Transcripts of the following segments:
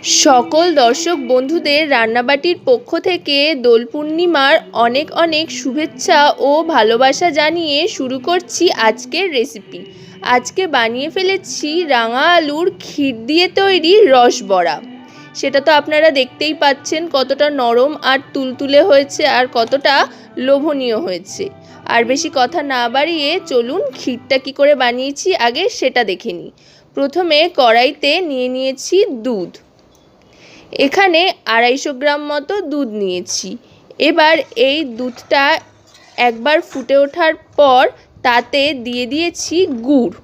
সকল দর্শক বন্ধুদের রান্নাবাটির পক্ষ থেকে দোল পূর্ণিমার অনেক অনেক শুভেচ্ছা ও ভালোবাসা জানিয়ে শুরু করছি আজকের রেসিপি। আজকে বানিয়ে ফেলেছি রাঙা আলুর ক্ষীর দিয়ে তৈরি রসবড়া। সেটা তো আপনারা দেখতেই পাচ্ছেন কতটা নরম আর তুলতুলে হয়েছে আর কতটা লোভনীয় হয়েছে। আর বেশি কথা না বাড়িয়ে চলুন ক্ষীরটা কী করে বানিয়েছি আগে সেটা দেখে নিই। প্রথমে কড়াইতে নিয়ে নিয়েছি দুধ। এখানে 250 গ্রাম মতো দুধ নিয়েছি। এবার এই দুধটা একবার ফুটে ওঠার পর তাতে দিয়ে দিয়েছি গুড়।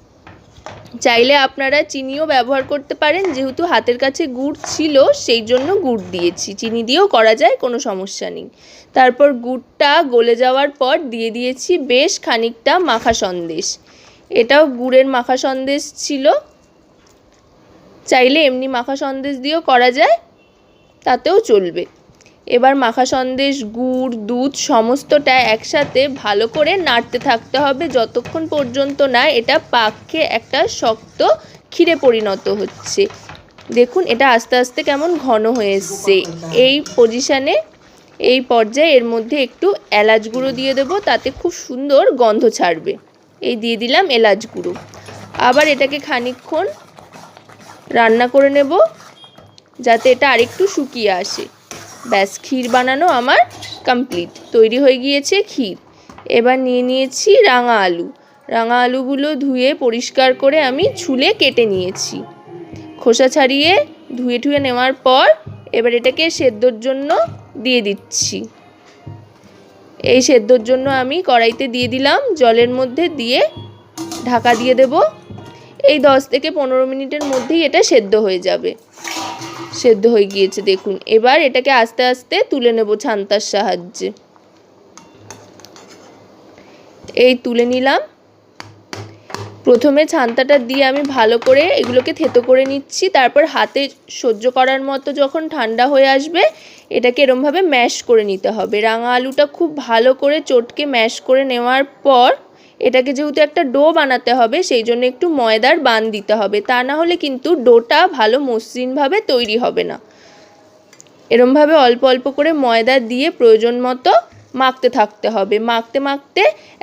চাইলে আপনারা চিনিও ব্যবহার করতে পারেন, যেহেতু হাতের কাছে গুড় ছিল সেই জন্য গুড় দিয়েছি। চিনি দিয়েও করা যায়, কোনো সমস্যা নেই। তারপর গুড়টা গলে যাওয়ার পর দিয়ে দিয়েছি বেশ খানিকটা মাখা সন্দেশ। এটাও গুড়ের মাখা সন্দেশ ছিল, চাইলে এমনি মাখা সন্দেশ দিয়েও করা যায়, তাতেও চলবে। এবার মাখা সন্দেশ, গুড়, দুধ সমস্তটা একসাথে ভালো করে নাড়তে থাকতে হবে যতক্ষণ পর্যন্ত না এটা পাকে একটা শক্ত ক্ষীরে পরিণত হচ্ছে। দেখুন এটা আস্তে আস্তে কেমন ঘন হয়ে এসছে। এই পজিশানে, এই পর্যায়ে এর মধ্যে একটু এলাচ গুঁড়ো দিয়ে দেবো, তাতে খুব সুন্দর গন্ধ ছাড়বে। এই দিয়ে দিলাম এলাচ গুঁড়ো। আবার এটাকে খানিকক্ষণ রান্না করে নেব যাতে এটা আরেকটু শুকিয়ে আসে। ব্যাস, ক্ষীর বানানো আমার কমপ্লিট, তৈরি হয়ে গিয়েছে ক্ষীর। এবার নিয়ে নিয়েছি রাঙা আলু। রাঙা আলুগুলো ধুয়ে পরিষ্কার করে আমি ছুলে কেটে নিয়েছি। খোসা ছাড়িয়ে ধুয়ে ঠুয়ে নেওয়ার পর এবার এটাকে সেদ্ধর জন্য দিয়ে দিচ্ছি। এই সেদ্ধর জন্য আমি কড়াইতে দিয়ে দিলাম, জলের মধ্যে দিয়ে ঢাকা দিয়ে দেব। এই 10 থেকে 15 মিনিটের মধ্যেই এটা সেদ্ধ হয়ে যাবে। সেদ্ধ হয়ে গিয়েছে দেখুন। এবার এটাকে আস্তে আস্তে তুলে নেব ছান্তার সাহায্যে। এই তুলে নিলাম। প্রথমে ছান্তাটা দিয়ে আমি ভালো করে এগুলোকে থেতো করে নিচ্ছি। তারপর হাতে সহ্য করার মতো যখন ঠান্ডা হয়ে আসবে এটাকে এরমভাবে ম্যাশ করে নিতে হবে। রাঙা আলুটা খুব ভালো করে চটকে ম্যাশ করে নেওয়ার পর এটাকে যেহেতু একটা ডো বানাতে হবে সেই জন্য একটু ময়দার বান দিতে হবে, তা না হলে কিন্তু ডোটা ভালো মসৃণভাবে তৈরি হবে না। এরমভাবে অল্প অল্প করে ময়দা দিয়ে প্রয়োজন মতো মাখতে থাকতে হবে। মাখতে মাখতে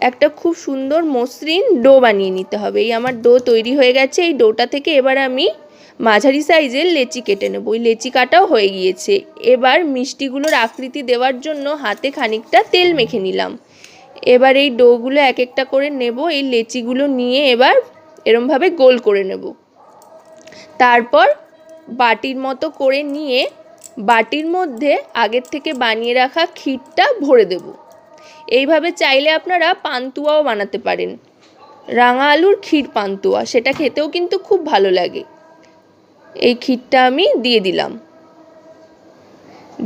একটা খুব সুন্দর মসৃণ ডো বানিয়ে নিতে হবে। এই আমার ডো তৈরি হয়ে গেছে। এই ডোটা থেকে এবার আমি মাঝারি সাইজের লেচি কেটে নেব। ওই লেচি কাটাও হয়ে গিয়েছে। এবার মিষ্টিগুলোর আকৃতি দেওয়ার জন্য হাতে খানিকটা তেল মেখে নিলাম। এবার এই ডোগুলো এক একটা করে নেব। এই লেচিগুলো নিয়ে এবার এরমভাবে গোল করে নেব। তারপর বাটির মতো করে নিয়ে বাটির মধ্যে আগের থেকে বানিয়ে রাখা ক্ষীরটা ভরে দেব। এইভাবে চাইলে আপনারা পান্তুয়াও বানাতে পারেন, রাঙা আলুর ক্ষীর পান্তুয়া, সেটা খেতেও কিন্তু খুব ভালো লাগে। এই ক্ষীরটা আমি দিয়ে দিলাম।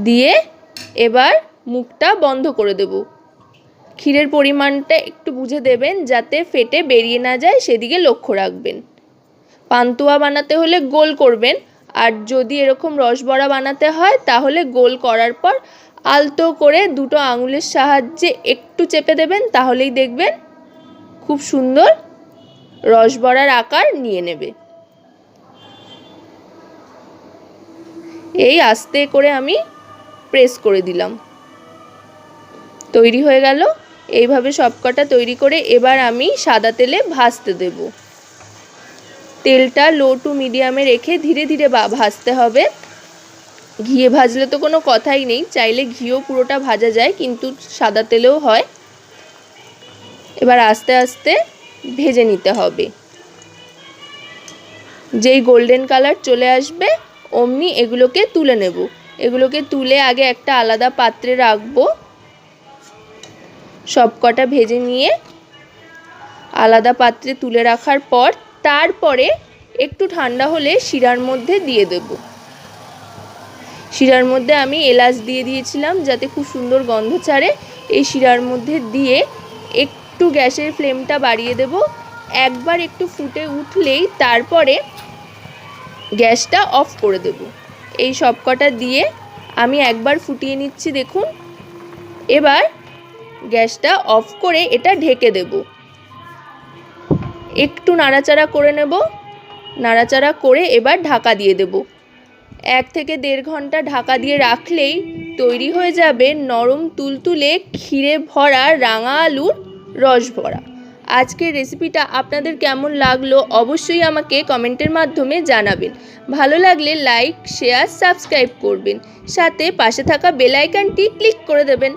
দিয়ে এবার মুখটা বন্ধ করে দেব। ক্ষীরের পরিমাণটা একটু বুঝে দেবেন যাতে ফেটে বেরিয়ে না যায়, সেদিকে লক্ষ্য রাখবেন। পান্তুয়া বানাতে হলে গোল করবেন, আর যদি এরকম রসবড়া বানাতে হয় তাহলে গোল করার পর আলতো করে দুটো আঙুলের সাহায্যে একটু চেপে দেবেন, তাহলেই দেখবেন খুব সুন্দর রসবড়ার আকার নিয়ে নেবে। এই আস্তে করে আমি প্রেস করে দিলাম, তৈরি হয়ে গেল। এইভাবে সবকটা তৈরি করে এবার আমি সাদা তেলে ভাজতে দেব। তেলটা লো টু মিডিয়ামে রেখে ধীরে ধীরে ভাজতে হবে। ঘিয়ে ভাজলে তো কোনো কথাই নেই, চাইলে ঘিও পুরোটা ভাজা যায়, কিন্তু সাদা তেলেও হয়। এবার আস্তে আস্তে ভেজে নিতে হবে। যেই গোল্ডেন কালার চলে আসবে অমনি এগুলোকে তুলে নেব। এগুলোকে তুলে আগে একটা আলাদা পাত্রে রাখবো। সবকটা ভেজে নিয়ে আলাদা পাত্রে তুলে রাখার পর তারপরে একটু ঠান্ডা হলে শিরার মধ্যে দিয়ে দেব। শিরার মধ্যে আমি এলাচ দিয়ে দিয়েছিলাম যাতে খুব সুন্দর গন্ধ ছাড়ে। এই শিরার মধ্যে দিয়ে একটু গ্যাসের ফ্লেমটা বাড়িয়ে দেব। একবার একটু ফুটে উঠলেই তারপরে গ্যাসটা অফ করে দেব। এই সবকটা দিয়ে আমি একবার ফুটিয়ে নিচ্ছি দেখুন। এবার গ্যাসটা অফ করে এটা ঢেকে দেব। একটু নাড়াচাড়া করে নেব। নাড়াচাড়া করে এবার ঢাকা দিয়ে দেব। 1 থেকে 1.5 ঘন্টা ঢাকা দিয়ে রাখলেই তৈরি হয়ে যাবে নরম তুলতুলে ক্ষীরে ভরা রাঙা আলুর রসবড়া। আজকের রেসিপিটা আপনাদের কেমন লাগলো অবশ্যই আমাকে কমেন্টের মাধ্যমে জানাবেন। ভালো লাগলে লাইক, শেয়ার, সাবস্ক্রাইব করবেন, সাথে পাশে থাকা বেল আইকনটি ক্লিক করে দেবেন।